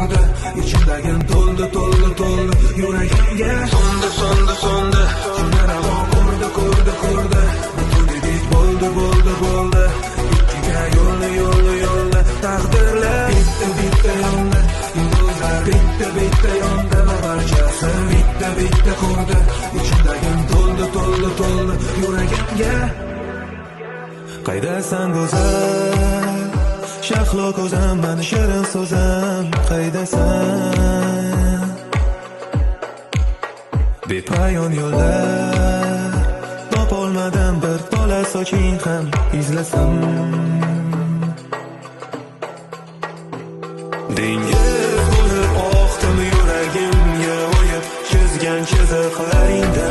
qurdi, ichimdagi to'ldi yuragimga so'ndi kunlararo ko'rdi butunidek bo'ldi ikkiga yo'lni taqdirlar bitta yo'lda yulduzlar bitta yo'lda va barchasi bitta qurdi, ichimdagi to'ldi yuragimga. Qaydasan go'zal shahlo ko'zim, mani shirin so'zim, qaydasan bepoyon yo'llar, topolmadim bir tola soching ham izlasam. Dengiz bo'lib oqdim yuragimga o'yib, chizgan chiziqlaringda